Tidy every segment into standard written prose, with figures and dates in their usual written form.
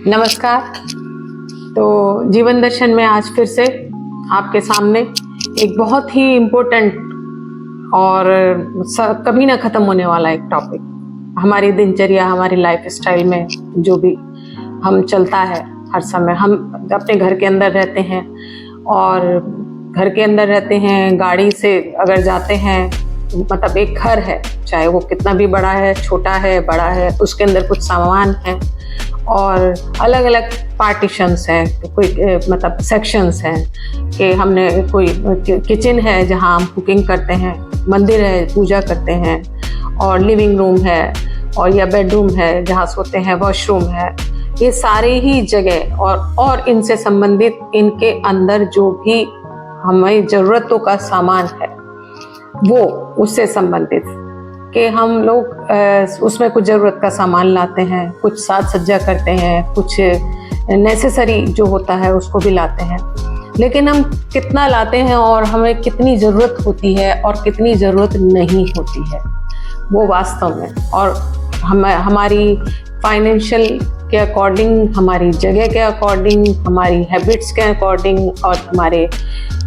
नमस्कार। तो जीवन दर्शन में आज फिर से आपके सामने एक बहुत ही इम्पोर्टेंट और कभी ना ख़त्म होने वाला एक टॉपिक, हमारी दिनचर्या, हमारी लाइफ स्टाइल में जो भी हम चलता है हर समय। हम अपने घर के अंदर रहते हैं और घर के अंदर रहते हैं, गाड़ी से अगर जाते हैं, मतलब एक घर है, चाहे वो कितना भी बड़ा है, छोटा है, बड़ा है, उसके अंदर कुछ सामान है और अलग अलग पार्टीशंस हैं, कोई मतलब सेक्शंस हैं कि हमने कोई किचन है जहाँ हम कुकिंग करते हैं, मंदिर है पूजा करते हैं, और लिविंग रूम है, और या बेडरूम है जहाँ सोते हैं, वॉशरूम है। ये सारे ही जगह और इनसे संबंधित इनके अंदर जो भी हमारी ज़रूरतों का सामान है वो उससे संबंधित कि हम लोग उसमें कुछ ज़रूरत का सामान लाते हैं, कुछ साज सज्जा करते हैं, कुछ नेसेसरी जो होता है उसको भी लाते हैं। लेकिन हम कितना लाते हैं और हमें कितनी ज़रूरत होती है और कितनी ज़रूरत नहीं होती है वो वास्तव में, और हमारी फाइनेंशियल के अकॉर्डिंग, हमारी जगह के अकॉर्डिंग, हमारी हैबिट्स के अकॉर्डिंग, और हमारे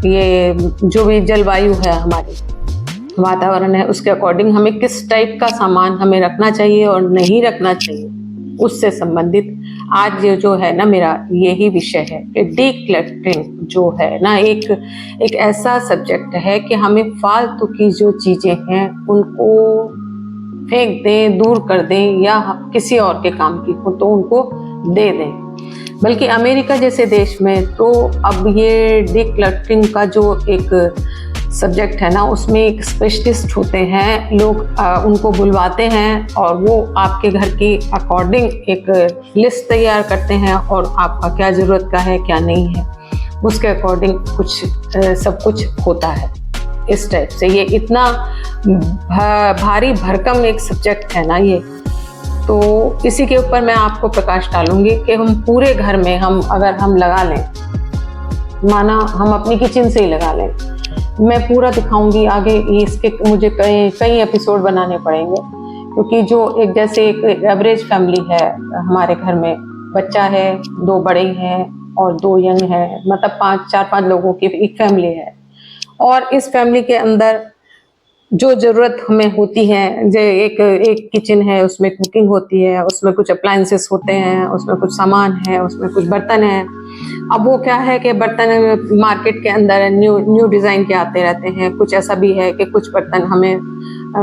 ये जो भी जलवायु है, हमारी वातावरण है, उसके अकॉर्डिंग हमें किस टाइप का सामान हमें रखना चाहिए और नहीं रखना चाहिए, उससे संबंधित आज जो है ना मेरा यही विषय है कि डीक्लटरिंग जो है ना एक ऐसा सब्जेक्ट है कि हमें फालतू की जो चीज़ें हैं उनको फेंक दें, दूर कर दें, या किसी और के काम की हो तो उनको दे दें। बल्कि अमेरिका जैसे देश में तो अब ये डीक्लटरिंग का जो एक सब्जेक्ट है ना, उसमें एक स्पेशलिस्ट होते हैं लोग, उनको बुलवाते हैं और वो आपके घर की अकॉर्डिंग एक लिस्ट तैयार करते हैं और आपका क्या ज़रूरत का है, क्या नहीं है, उसके अकॉर्डिंग कुछ सब कुछ होता है। इस टाइप से ये इतना भारी भरकम एक सब्जेक्ट है ना ये, तो इसी के ऊपर मैं आपको प्रकाश डालूंगी कि हम पूरे घर में अगर हम लगा लें, माना हम अपनी किचन से ही लगा लें, मैं पूरा दिखाऊंगी आगे। इसके मुझे कई एपिसोड बनाने पड़ेंगे, क्योंकि जो एक जैसे एक एवरेज फैमिली है, हमारे घर में बच्चा है, 2 बड़े हैं और 2 यंग हैं, मतलब 4-5 लोगों की एक फैमिली है। और इस फैमिली के अंदर जो ज़रूरत हमें होती है, जो एक किचन है, उसमें कुकिंग होती है, उसमें कुछ अप्लायंसेस होते हैं, उसमें कुछ सामान है, उसमें कुछ बर्तन हैं। अब वो क्या है कि बर्तन मार्केट के अंदर न्यू डिज़ाइन के आते रहते हैं। कुछ ऐसा भी है कि कुछ बर्तन हमें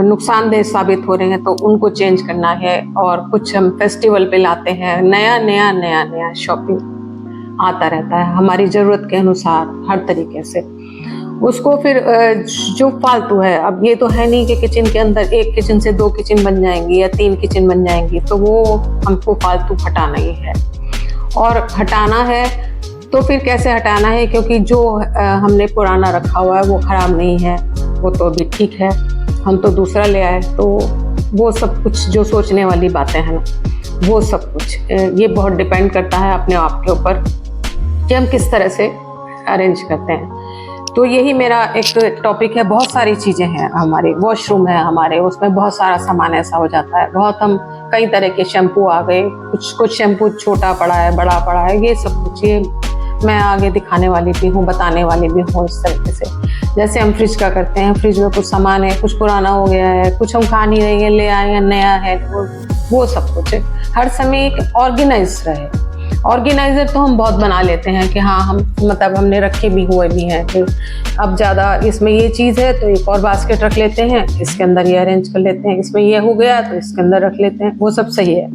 नुकसानदेह साबित हो रहे हैं तो उनको चेंज करना है, और कुछ हम फेस्टिवल पे लाते हैं, नया शॉपिंग आता रहता है हमारी ज़रूरत के अनुसार हर तरीके से। उसको फिर जो फालतू है, अब ये तो है नहीं कि किचन के अंदर एक किचन से 2 किचन बन जाएंगी या 3 किचन बन जाएंगी, तो वो हमको फालतू हटाना ही है। और हटाना है तो फिर कैसे हटाना है, क्योंकि जो हमने पुराना रखा हुआ है वो ख़राब नहीं है, वो तो अभी ठीक है, हम तो दूसरा ले आए। तो वो सब कुछ जो सोचने वाली बातें हैं ना, वो सब कुछ ये बहुत डिपेंड करता है अपने आप के ऊपर कि हम किस तरह से अरेंज करते हैं। तो यही मेरा एक टॉपिक है। बहुत सारी चीज़ें हैं, हमारे वॉशरूम है, हमारे उसमें बहुत सारा सामान ऐसा हो जाता है, बहुत हम कई तरह के शैम्पू आ गए, कुछ शैम्पू छोटा पड़ा है, बड़ा पड़ा है, ये सब कुछ ये मैं आगे दिखाने वाली भी हूँ, बताने वाली भी हूँ इस तरीके से। जैसे हम फ्रिज का करते हैं, फ्रिज में कुछ सामान है, कुछ पुराना हो गया है, कुछ हम खा नहीं रहे हैं, ले आए हैं, नया है, वो सब कुछ हर समय एक ऑर्गेनाइज रहे। ऑर्गेनाइजर तो हम बहुत बना लेते हैं कि हाँ, हम मतलब हमने रखे भी हुए भी हैं कि अब ज़्यादा इसमें ये चीज़ है तो एक और बास्केट रख लेते हैं, इसके अंदर ये अरेंज कर लेते हैं, इसमें ये हो गया तो इसके अंदर रख लेते हैं, वो सब सही है,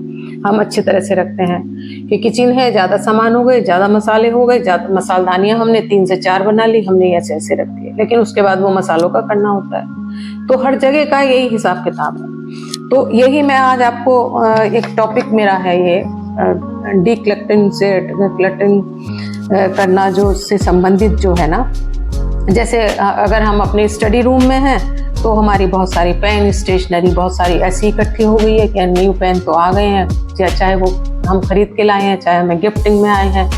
हम अच्छी तरह से रखते हैं। कि किचन है, ज़्यादा सामान हो गए, ज़्यादा मसाले हो गए, ज़्यादा मसालदानियाँ हमने 3 से 4 बना ली, हमने ऐसे ऐसे रख दिए, लेकिन उसके बाद वो मसालों का करना होता है। तो हर जगह का यही हिसाब किताब है। तो यही मैं आज आपको एक टॉपिक मेरा है ये डीक्लटरिंग करना, जो उससे संबंधित जो है ना, जैसे अगर हम अपने स्टडी रूम में हैं तो हमारी बहुत सारी पेन, स्टेशनरी बहुत सारी ऐसी इकट्ठी हो गई है कि न्यू पेन तो आ गए हैं, चाहे वो हम खरीद के लाए हैं, चाहे हमें गिफ्टिंग में आए हैं,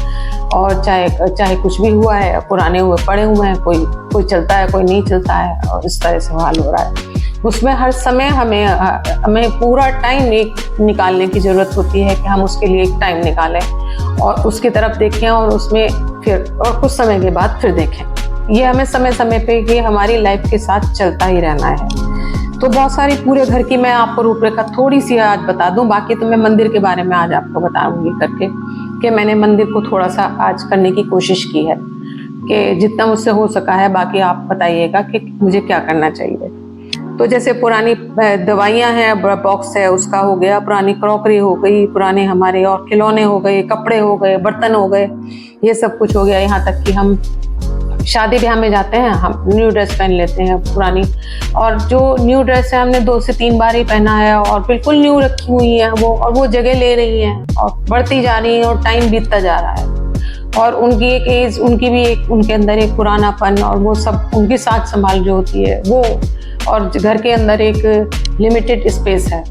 और चाहे कुछ भी हुआ है, पुराने हुए पड़े हुए हैं, कोई चलता है, कोई नहीं चलता है, और इस तरह से हाल हो रहा है। उसमें हर समय हमें पूरा टाइम एक निकालने की ज़रूरत होती है कि हम उसके लिए एक टाइम निकालें और उसकी तरफ देखें और उसमें फिर और कुछ समय के बाद फिर देखें। ये हमें समय समय पे ये हमारी लाइफ के साथ चलता ही रहना है। तो बहुत सारी पूरे घर की मैं आपको रूपरेखा थोड़ी सी आज बता दूं, बाकी तो मैं मंदिर के बारे में आज आपको बताऊंगी करके कि मैंने मंदिर को थोड़ा सा आज करने की कोशिश की है कि जितना मुझसे हो सका है। बाकी आप बताइएगा कि मुझे क्या करना चाहिए। तो जैसे पुरानी दवाइयाँ हैं, बॉक्स है उसका हो गया, पुरानी क्रॉकरी हो गई, पुराने हमारे और खिलौने हो गए, कपड़े हो गए, बर्तन हो गए, ये सब कुछ हो गया। यहाँ तक कि हम शादी ब्याह में जाते हैं, हम न्यू ड्रेस पहन लेते हैं पुरानी, और जो न्यू ड्रेस है हमने 2 से 3 बार ही पहना है और बिल्कुल न्यू रखी हुई है वो, और वो जगह ले रही हैं और बढ़ती जा रही हैं और टाइम बीतता जा रहा है। और उनकी एक एज, उनकी भी एक, उनके अंदर एक पुरानापन और वो सब, उनकी साथ संभाल जो होती है वो, और घर के अंदर एक लिमिटेड स्पेस है।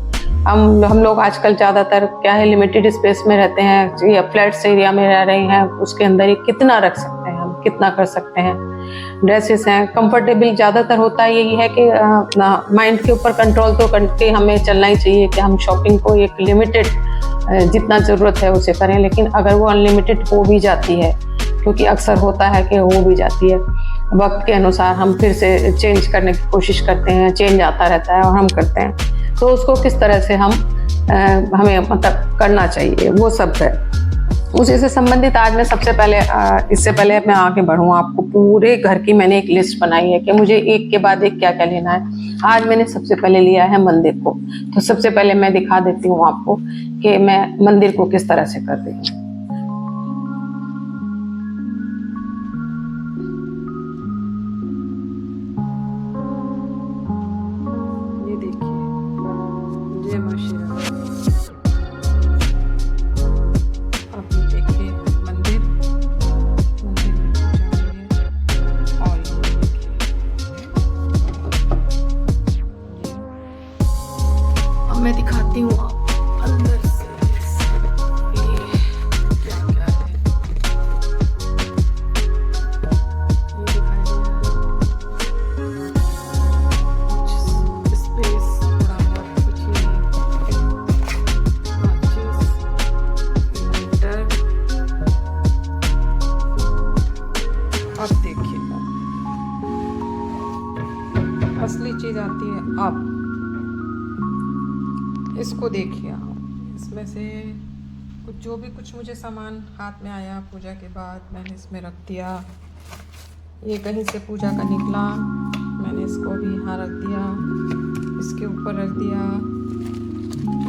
हम लोग आजकल ज़्यादातर क्या है, लिमिटेड स्पेस में रहते हैं या फ्लैट्स एरिया में रह रहे हैं, उसके अंदर ही कितना रख सकते हैं हम, कितना कर सकते हैं। ड्रेसेस हैं कंफर्टेबल, ज़्यादातर होता है यही है कि माइंड के ऊपर कंट्रोल तो करके हमें चलना ही चाहिए कि हम शॉपिंग को एक लिमिटेड जितना ज़रूरत है उसे करें, लेकिन अगर वो अनलिमिटेड हो भी जाती है, क्योंकि अक्सर होता है कि हो भी जाती है, वक्त के अनुसार हम फिर से चेंज करने की कोशिश करते हैं, चेंज आता रहता है और हम करते हैं, तो उसको किस तरह से हमें मतलब करना चाहिए वो सब है। उसी से संबंधित आज मैं सबसे पहले इससे पहले मैं आगे बढ़ूँ, आपको पूरे घर की मैंने एक लिस्ट बनाई है कि मुझे एक के बाद एक क्या क्या लेना है। आज मैंने सबसे पहले लिया है मंदिर को, तो सबसे पहले मैं दिखा देती हूँ आपको कि मैं मंदिर को किस तरह से करती हूँ। ये देखिए, जय मां श्री राम। अब ये देखिए मंदिर में पूजा हुई है और ये देखिए, अब मैं दिखाती हूँ अंदर से ये क्या क्या है। ये दिखाई दे रहा है कुछ स्पेस, थोड़ा बहुत कुछ मीटर। अब देखिएगा असली चीज आती है। अब इसको देखिए, इसमें से कुछ जो भी कुछ मुझे सामान हाथ में आया पूजा के बाद मैंने इसमें रख दिया। ये कहीं से पूजा का निकला, मैंने इसको भी यहाँ रख दिया, इसके ऊपर रख दिया।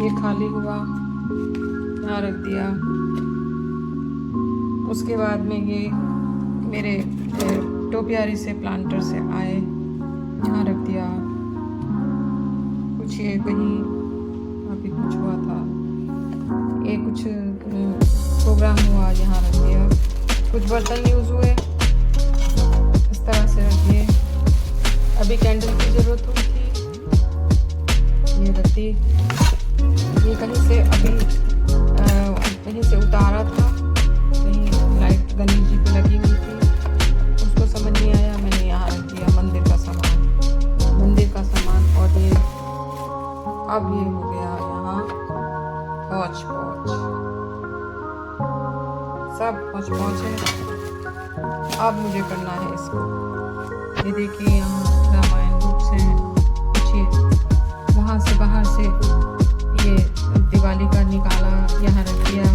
ये खाली हुआ, यहाँ रख दिया। उसके बाद में ये मेरे टोपियारी से प्लांटर से आए, यहाँ रख दिया। कुछ ये कहीं अभी कुछ हुआ था, ये कुछ प्रोग्राम हुआ, यहाँ रख दिया। कुछ बर्तन यूज़ हुए, इस तरह से रख दिए। अभी कैंडल की ज़रूरत हुई थी, ये रख दी। ये कहीं से अभी कहीं से उतारा था, कहीं लाइट गणेश जी पे लगी हुई थी, उसको समझ नहीं आया, मैंने यहाँ रख दिया। मंदिर का सामान और ये अब ये हो गया यहाँ पौच सब पौच है। अब मुझे करना है इसको। ये देखिए यहाँ रामायण बुक्स हैं, कुछ ये वहाँ से बाहर से ये दिवाली का निकाला, यहाँ रख दिया।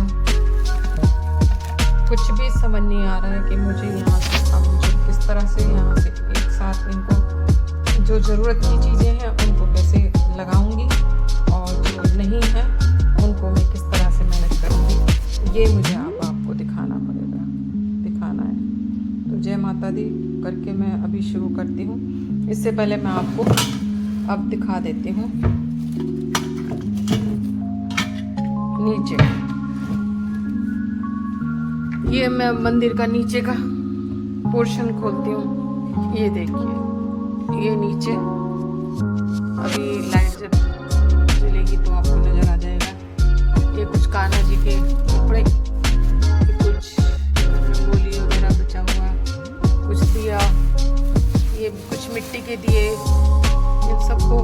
कुछ भी समझ नहीं आ रहा है कि मुझे यहाँ से अब मुझे किस तरह से यहाँ से एक साथ इनको जो ज़रूरत की चीज़ें हैं उनको कैसे लगाऊंगी और जो नहीं है उनको मैं किस तरह से मैनेज करूँगी, ये मुझे आपको दिखाना है। तो जय माता दी करके मैं अभी शुरू करती हूँ। इससे पहले मैं आपको अब दिखा देती हूँ नीचे। ये मैं मंदिर का नीचे का पोर्शन खोलती हूँ। ये देखिए, ये नीचे अभी लाइट जब जलेगी तो आपको नजर आ जाएगा। ये कुछ कान्हा जी के कपड़े, कुछ रंगोली वगैरह बचा हुआ, कुछ दिया, ये कुछ मिट्टी के दिए, इन सबको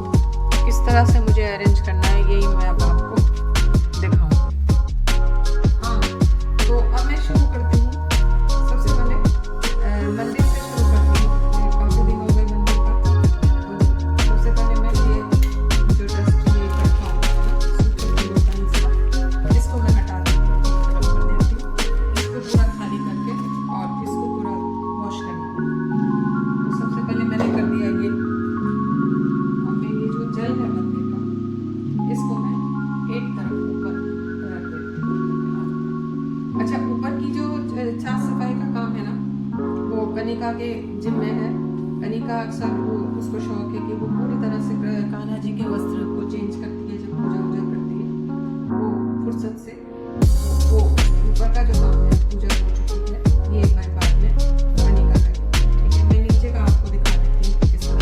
कनिका के जिम में है। कनिका अक्सर उसको शौक है कि वो पूरी तरह से कान्हा जी के वस्त्र को चेंज करती है जब पूजा वूजा करती है। वो फुर्सत से वो ऊपर का जो काम है पूजा हो चुकी है, ये मैं बाद में कनिका करेंगे। ठीक है, मैं नीचे का आपको दिखा देती हूँ किस तरह।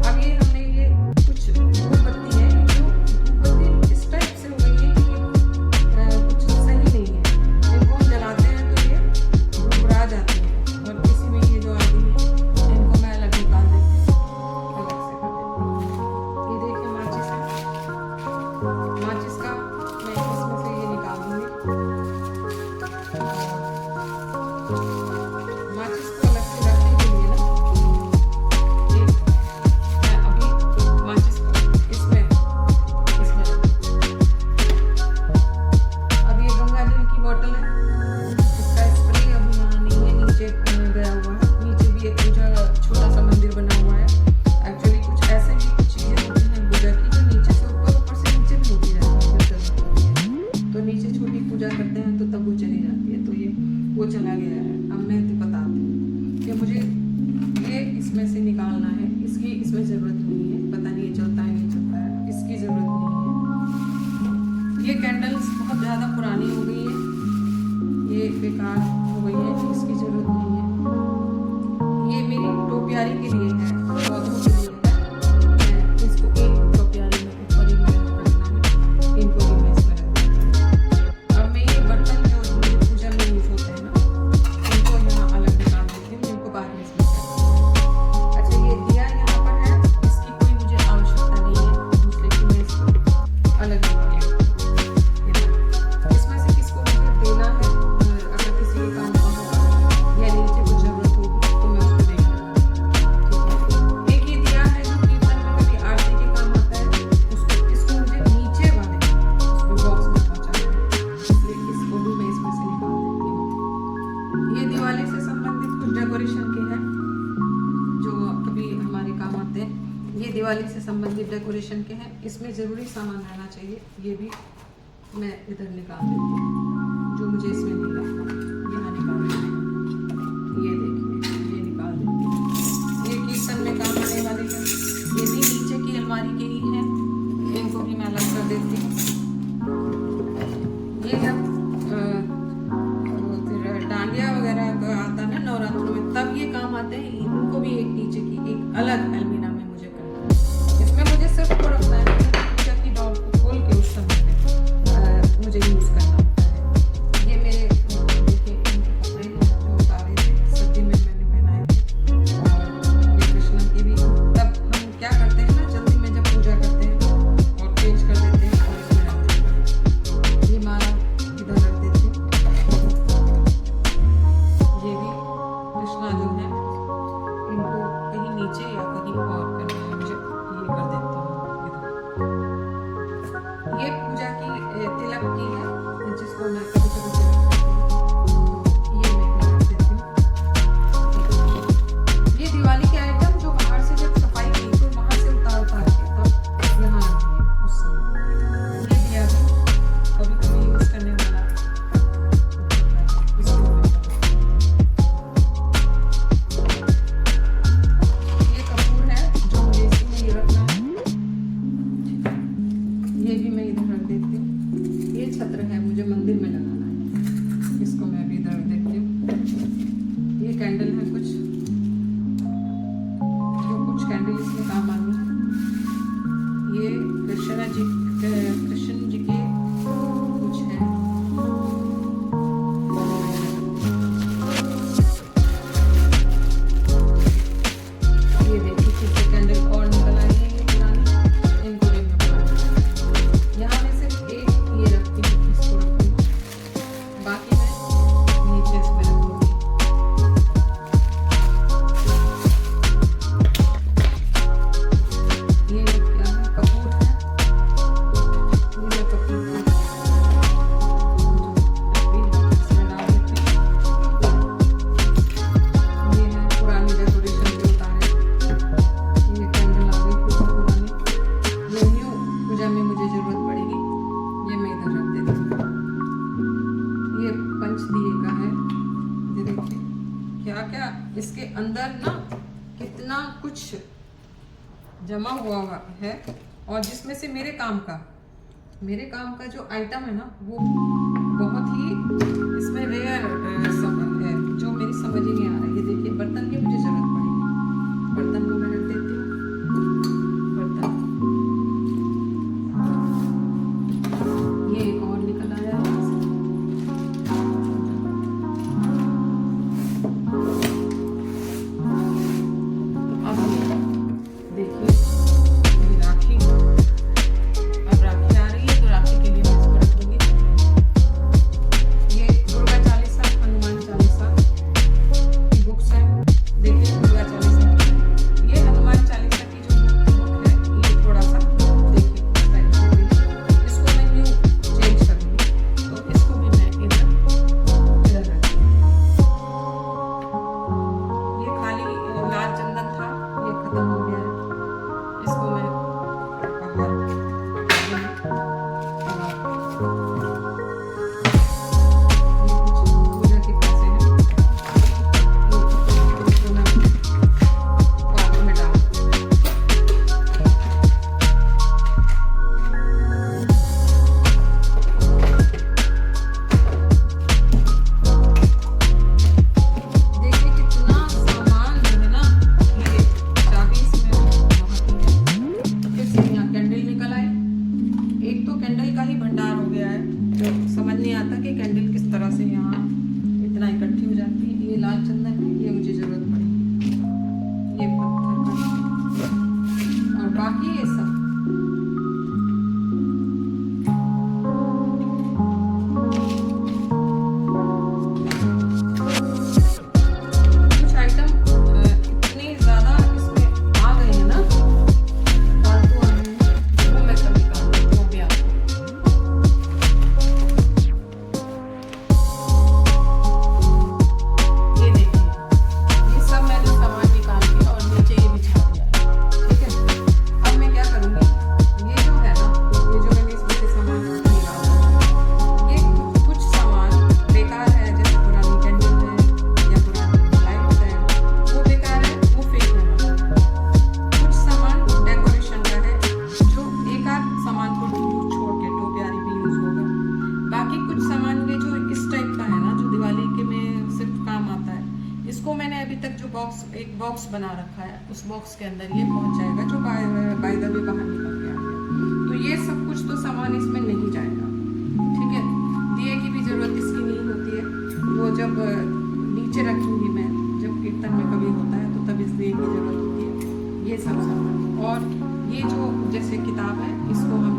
अब ये हमने ये कुछ धूपबत्ती है, जो धूपबत्ती इस टाइप से हो गई है कि कुछ सही नहीं है। इनको हम जलाते हैं तो ये घुमरा जाती है, और किसी में ये जो आदि है इनको मैं अलग निकाल देती हूँ, अलग से कर देती हूँ। ये देखिए माचिस का मैं इसमें से ये निकाल दूंगी। माचिस को अलग से रखने के लिए ना मैं अभी माचिस को इसमें अब ये गंगा जल की बोतल है, इसका स्प्रे अभी यहाँ नहीं है, नीचे गया हुआ है। नीचे भी एक पूजा छोटा सा मंदिर बना हुआ है। एक्चुअली कुछ ऐसे भी कुछ चीजें होती हैं पूजा की जो नीचे से ऊपर, ऊपर से नीचे भी होती रहती है। तो नीचे छोटी पूजा करते हैं तो तब वो चली जाती है, तो ये वो चला गया है। अब मैं तो बताती हूँ कि मुझे ये इसमें से निकालना है, इसकी इसमें ज़रूरत नहीं है, पता नहीं ये चलता है नहीं चलता है, इसकी ज़रूरत नहीं है। ये कैंडल्स बहुत ज़्यादा पुरानी हो गई है, ये बेकार हो गई है, इसकी ज़रूरत नहीं है। ये मेरी टोपियारी के लिए है, पौधों के लिए है। मैं इसको एक टोपियारी में ऊपर ही में रखना है, इनको भी मैं इसमें रख देती हूँ। अब मैं ये बर्तन जो मुझे पूजा में यूज होते हैं ना, इनको यहाँ अलग निकाल देती हूँ, जिनको बाद में इसमें कर दूँगी। अच्छा, ये दिया यहाँ पर है, इसकी कोई मुझे आवश्यकता नहीं है, इसलिए कि मैं इसको अलग निकाल देती हूँ। इसमें से किसको मुझे देना है, अगर किसी के काम का होगा या नीचे कुछ जरूरत होगी तो मैं उसको दे दूँगी। ठीक है, एक ये दिया है जो कीर्तन में कभी आरती के काम आता है, इसको मुझे नीचे वाले उसमें बॉक्स में पहुँचाना है, इसलिए इसको भी मैं इसमें से निकाल देती हूँ। ये दिवाली से संबंधित कुछ डेकोरेशन के हैं जो कभी हमारे काम आते हैं। ये दिवाली से संबंधित डेकोरेशन के हैं, इसमें ज़रूरी सामान रहना चाहिए। ये भी मैं इधर निकाल देती हूँ, जो मुझे इसमें नहीं लगता यहाँ निकाल देती हूँ। ये देखिए, ये निकाल देती हूँ। ये कीर्तन में काम आने वाले हैं, ये भी नीचे की अलमारी के ही हैं, इनको भी मैं अलग कर देती हूँ। ये जब डांडिया वगैरह का आता है ना नवरात्रों में, तब ये काम आते हैं। इनको भी एक नीचे की एक अलग अलमीरा में मुझे करना है। इसमें मुझे सिर्फ वो रखना है पूजा की डॉल को खोल के उस समय पे मुझे यूज़ करना होता है। ये मेरे देखिए इनके कपड़े हैं जो उतारे थे, सर्दी में मैंने पहनाए थे, और ये कृष्णा की भी। तब हम क्या करते हैं ना, जल्दी में जब पूजा करते हैं और चेंज कर देते हैं और इसमें रख देते हैं। ये माला इधर रख देती हूँ। ये भी कृष्णा जो है इनको कहीं नीचे या कहीं और करना है मुझे, ये कर देती हूँ इधर। ये पूजा की तिलक की है, जिसको मैं कभी कभी तिलक करती हूँ, ये मैं इधर रख देती हूँ। ये दिवाली के आइटम जो बाहर से जब सफाई की तो वहाँ से उतार के तब यहाँ रख दिए उस समय। ये दिया भी कभी कभी यूज करने वाला इसको मैं कर देती हूँ। ये कपूर है जो मुझे इसी में ये रखना है, ये भी मैं इधर रख देती हूँ। ये छत्र है, मुझे मंदिर में लगाना है, इसको मैं भी इधर रख देती हूँ। ये कैंडल है कुछ, जो कुछ कैंडल इसमें काम आनी है। ये कृष्ण जी के कुछ है। ये देखिए किसी कैंडल और निकल आई है, ये पुरानी, इनको भी मैं बना यहाँ में सिर्फ एक ये रखती हूँ, इसको रखती हूँ। अंदर ना कितना कुछ जमा हुआ है, और जिसमें से मेरे काम का जो आइटम है ना वो बहुत ही इसमें रेयर है, जो मेरी समझ ही नहीं आ रहा है। ये देखिए बर्तन की मुझे जरूरत पड़ेगी, बर्तन को मैं रख देती हूँ। बर्तन ये एक और निकल आया है। अब देखिए ये राखी, अब राखी आ रही है तो राखी के लिए मैं इसको रख दूंगी। ये दुर्गा चालीसा, हनुमान चालीसा की बुक्स है। देखिए दुर्गा चालीसा, ये हनुमान चालीसा की जो बुक है ये थोड़ा सा देखिए इस टाइप से हुई है। इसको मैं न्यू चेंज करूंगी, तो इसको भी मैं इधर रख दूंगी। ये खाली लाल चंदन था, ये खत्म हो गया है। इसको मैं बाहर पूजा के पैसे हैं, इसको मैं पात्र में डाल देखिए कितना सामान जो है ना, ये चाबी इसमें बहुत ही है। फिर से यहाँ कैंडल निकल आए। एक तो कैंडल का ही भंडार हो गया है, तो समझ नहीं आता कि कैंडल किस तरह से यहाँ इतना इकट्ठी हो जाती है। ये लाल चंदन है, ये मुझे जरूरत पड़ेगी। ये पत्थर का, और बाकी ये सब कुछ आइटम इतने ज्यादा इसमें आ गए हैं ना, फालतू आ गए हैं, वो मैं सब निकाल देती हूँ अभी आपको। ये देखिए, ये सब मैंने सामान निकाल के और नीचे ये बिछा दिया है, ठीक है। अब मैं क्या करूँगी, ये जो है ना, ये जो मैंने इसमें से सामान निकाला, ये कुछ सामान बेकार है, जैसे पुरानी कैंडल है या पुरानी लाइट है, वो बेकार है, वो फेंक देना है। कुछ सामान डेकोरेशन का है, जो एक आध सामान को छोड़ के टोपियारी भी यूज होगा। बाकी कुछ सामान ये जो इस टाइप का है ना, जो दिवाली के में सिर्फ काम आता है, इसको मैंने अभी तक जो एक बॉक्स बना रखा है, उस बॉक्स के अंदर ये पहुंच जाएगा, जो बाय द वे बाहर निकल के आ गया। तो ये सब कुछ तो सामान इसमें नहीं जाएगा, ठीक है। दिए की भी जरूरत इसकी नहीं होती है, वो जब नीचे रखूंगी मैं, जब कीर्तन में कभी होता है तो तब इस दिए की जरूरत होती है। ये सब सामान, और ये जो जैसे किताब है, इसको हम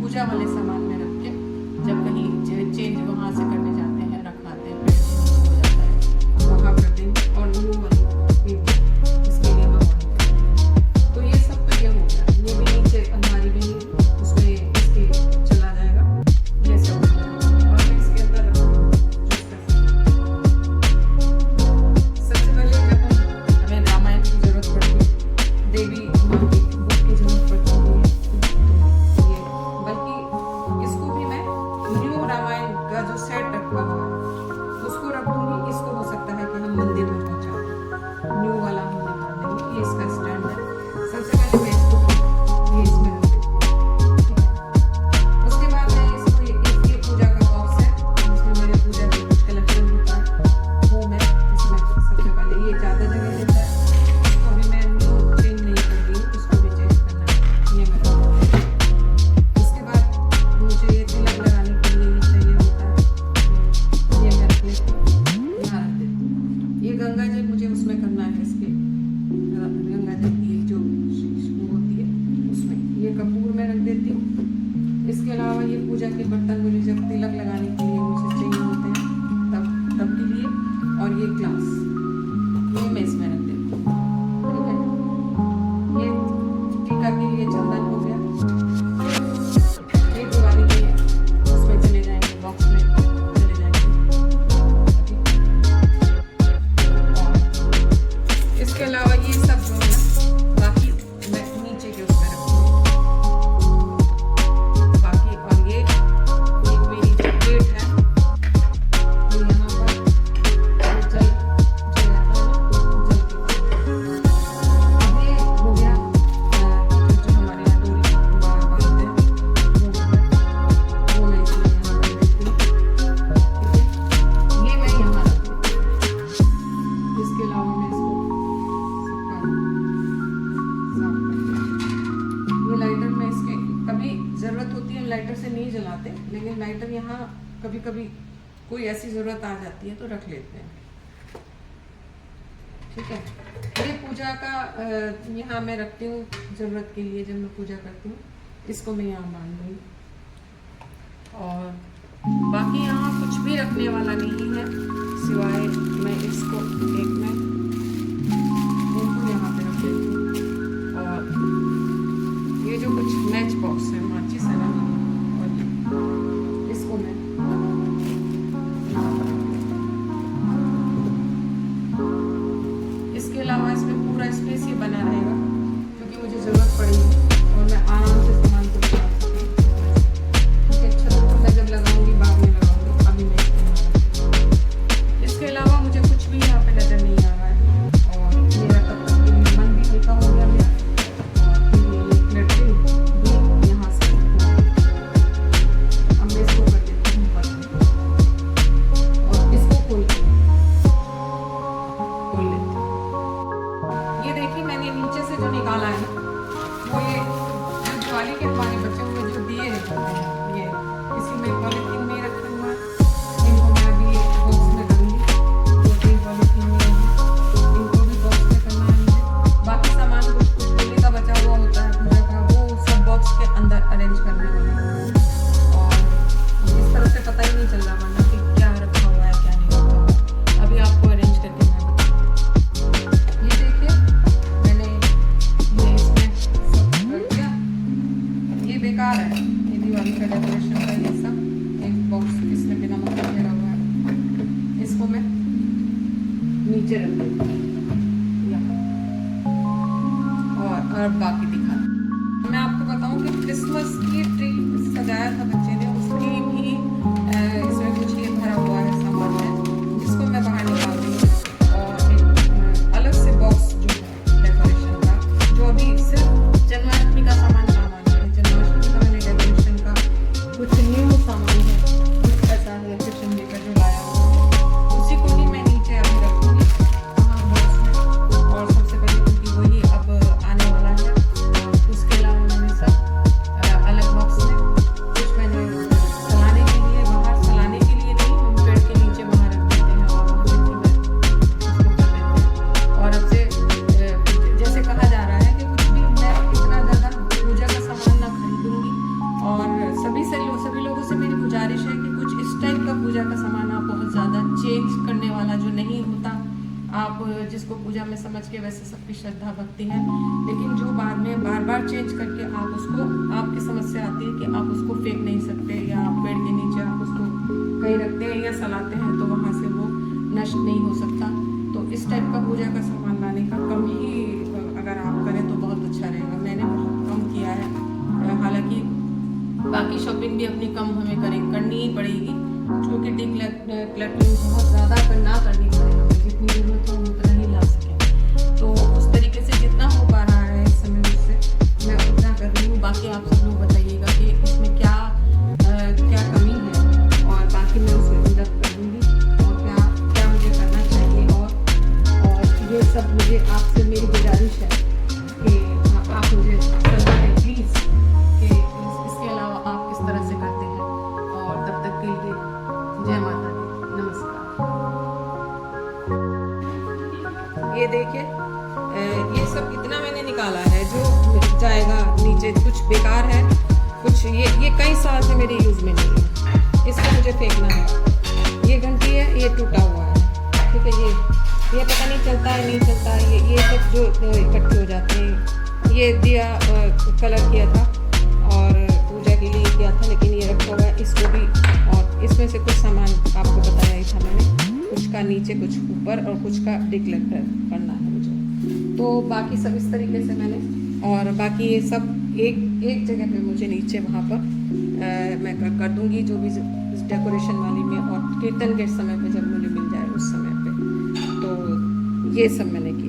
पूजा वाले सामान में रख के जब कहीं चेंज वहाँ से करने जाते हैं, रखाते हैं, हो जाता है, वहाँ कर देंगे। और न्यू वाली ये इसके लिए हम ऑर्डर करेंगे। तो ये सब तो ये हो गया, ये भी नीचे अलमारी में ही उसमें इसके चला जाएगा, ये सब हो जाएगा। और मैं इसके अंदर रखूँगी सबसे पहले जब हमें रामायण की जरूरत पड़ती है, देवी माँ की बुक की जरूरत पड़ती है, तो ये बल्कि इसको भी मैं न्यू रामायण का जो सेट रखा हुआ है उसको रख दूंगी। इसको हो सकता है कि हम मंदिर में पहुंचा दें, न्यू वाला हम निकाल देंगे। ये इसका स्टैंड है। सबसे पहले मैं इसको ये इसमें रख देती हूँ, ठीक है। उसके बाद मैं इसको ये पूजा का बॉक्स है, जिसमें मेरे पूजा का कलेक्शन होता है, वो मैं इसमें सबसे पहले, ये ज़्यादा जगह लेता है, इसको अभी मैं न्यू चेंज नहीं कर रही हूँ, इसको भी चेंज करना है, ये मैं रख देती हूँ। उसके बाद मुझे ये तिलक लगाने के लिए चाहिए होता है, ये मैं रख लेती हूँ, यहाँ रख देती हूँ। ये गंगा जल मुझे उसमें करना है, इसके गंगा जल की जो वो होती है उसमें, ये कपूर में रख देती हूँ। इसके अलावा ये पूजा के बर्तन मुझे जब तिलक लगाने के लिए मुझे चाहिए होते हैं तब के लिए, और ये ग्लास ये मैं इसमें रख देती हूँ, ठीक है। ये टीका के लिए चंदन हो गया, ये दिवाली के उसमें चले जाएंगे, बॉक्स में चले जाएंगे। और इसके अलावा ये सब जो है ना, बाकी मैं नीचे के उसमें रखूँगी बाकी। और ये एक मेरी जो प्लेट है, तो यहाँ पर चलाते, लेकिन लाइटर यहाँ कभी कभी कोई ऐसी ज़रूरत आ जाती है तो रख लेते हैं। ठीक है, ये पूजा का यहाँ मैं रखती हूँ ज़रूरत के लिए, जब मैं पूजा करती हूँ इसको मैं यहाँ बांध दूँगी। और बाकी यहाँ कुछ भी रखने वाला नहीं है, सिवाय मैं इसको एक में इनको यहाँ पे रख देती हूँ। और ये जो कुछ मैच बॉक्स है, माचिस है ना, और इसको मैं इसके अलावा इसमें पूरा स्पेस ही बना रहेगा, क्योंकि मुझे ज़रूरत पड़ेगी और मैं आराम से सामान को बचा सकती हूँ। ठीक है, छत को मैं जब लगाऊंगी बाद में लगाऊंगी, अभी मैं इसके अलावा मुझे कुछ भी यहाँ पे नज़र नहीं आ रहा है। और मेरा तब तक के लिए मन भी हल्का हो गया मेरा, और ये लड़की भी यहाँ से अब मैं इसको कर देती हूँ और इसको खोल लेती हूँ। ये देखिए, मैंने नीचे से जो निकाला है वो ये जो दिवाली के हमारे बचे हुए जो दिए हैं, ये इसी में पॉलीथीन में रखे हुए हैं। इनको मैं अभी बॉक्स में करूँगी, जो तीन पॉलीथीन में है इनको भी बॉक्स में करना है मुझे। बाकी सामान कुछ पहले का बचा हुआ होता है पूजा का, वो सब बॉक्स के अंदर अरेंज करने वाला है। और इस तरह से पता ही नहीं चल रहा वरना कि क्या रखा हुआ है क्या नहीं रखा हुआ। अभी आपको अरेंज करके मैं बताऊँ। ये देखिए, मैंने ये इसमें सब रख दिया। ये बेकार है, ये दिवाली का डेकोरेशन का ये सब एक बॉक्स इसमें बिना मतलब घेरा हुआ है। इसको मैं नीचे रख देती हूँ यहाँ, और बाकी दिखा। मैं आपको बताऊँ कि क्रिसमस की ट्री सजाया था बच्चे ने, उसकी भी इसमें कुछ ये भरा हुआ है सामान है, जिसको मैं बाहर निकाल दूँगी। और एक अलग से बॉक्स जो है डेकोरेशन का, जो अभी सिर्फ जन्माष्टमी का सामान है। जन्माष्टमी का मैंने डेकोरेशन का कुछ न्यू सामान है, कुछ ऐसा है कृष्ण जी का जो लाया हुआ, उसी को ही मैं नीचे अभी रखूँगी वहाँ बॉक्स में। और सबसे पहले क्योंकि वही अब आने वाला है, उसके अलावा मैंने सब अलग बॉक्स में कुछ मैंने सलाने के लिए, बाहर सलाने के लिए नहीं, हम पेड़ के नीचे वहाँ रख देते हैं और वहाँ पे फिर मैं उसको कर देते हैं। और अब से जैसे कहा जा रहा है कि कुछ भी मैं इतना ज़्यादा पूजा का सामान ना खरीदूंगी। और सभी लोगों से मेरी गुजारिश है कि कुछ इस टाइप का पूजा का सामान आप बहुत ज़्यादा चेंज करने वाला जो नहीं होता, आप जिसको पूजा में समझ के वैसे सबकी श्रद्धा भक्ति है, लेकिन जो बाद में बार बार चेंज करके आप उसको, आपकी समस्या आती है कि आप उसको फेंक नहीं सकते, या पेड़ के नीचे आप उसको कहीं रखते हैं या सलाते हैं तो वहाँ से वो नष्ट नहीं हो सकता। तो इस टाइप का पूजा का सामान लाने का कम ही अगर आप करें तो बहुत अच्छा रहेगा। मैंने बहुत कम किया है, हालांकि बाकी शॉपिंग भी अपनी कम हमें करनी ही पड़ेगी, क्योंकि डिक्लटरिंग बहुत ज़्यादा ना करनी पड़ेगा, जितनी ज़रूरत हो उतना ही ला सकें। तो उस तरीके से जितना हो पा रहा है इस समय मुझसे, मैं उतना कर रही हूँ। बाकी आप सब लोग बताइएगा कि इसमें क्या कमी है, और बाकी मैं उसमें मदद कर दूँगी, और क्या मुझे करना चाहिए। और ये सब मुझे आपसे मेरी गुजारिश है कि आप मुझे सलाह दें प्लीज़, कि इसके अलावा आप किस तरह से करते हैं। और तब तक के लिए जय माता दी, नमस्कार। ये देखिए, ये सब इतना मैंने निकाला है जो जाएगा नीचे, कुछ बेकार है, कुछ ये कई साल से मेरे यूज़ में नहीं है, इसको मुझे फेंकना है। ये घंटी है, ये टूटा हुआ है, ठीक है, ये पता नहीं चलता है नहीं चलता है, ये सब जो इकट्ठे हो जाते हैं। ये दिया कलर किया था और पूजा के लिए किया था, लेकिन ये रखा हुआ है, इसको भी। और इसमें से कुछ सामान आपको बताया ही था मैंने, कुछ का नीचे कुछ ऊपर और कुछ का डिक्लटर करना है मुझे। तो बाकी सब इस तरीके से मैंने, और बाकी ये सब एक जगह पे मुझे नीचे वहाँ पर मैं कर दूँगी, जो भी डेकोरेशन वाली में, और कीर्तन के समय पे जब मुझे मिल जाए उस समय पे। तो ये सब मैंने किया।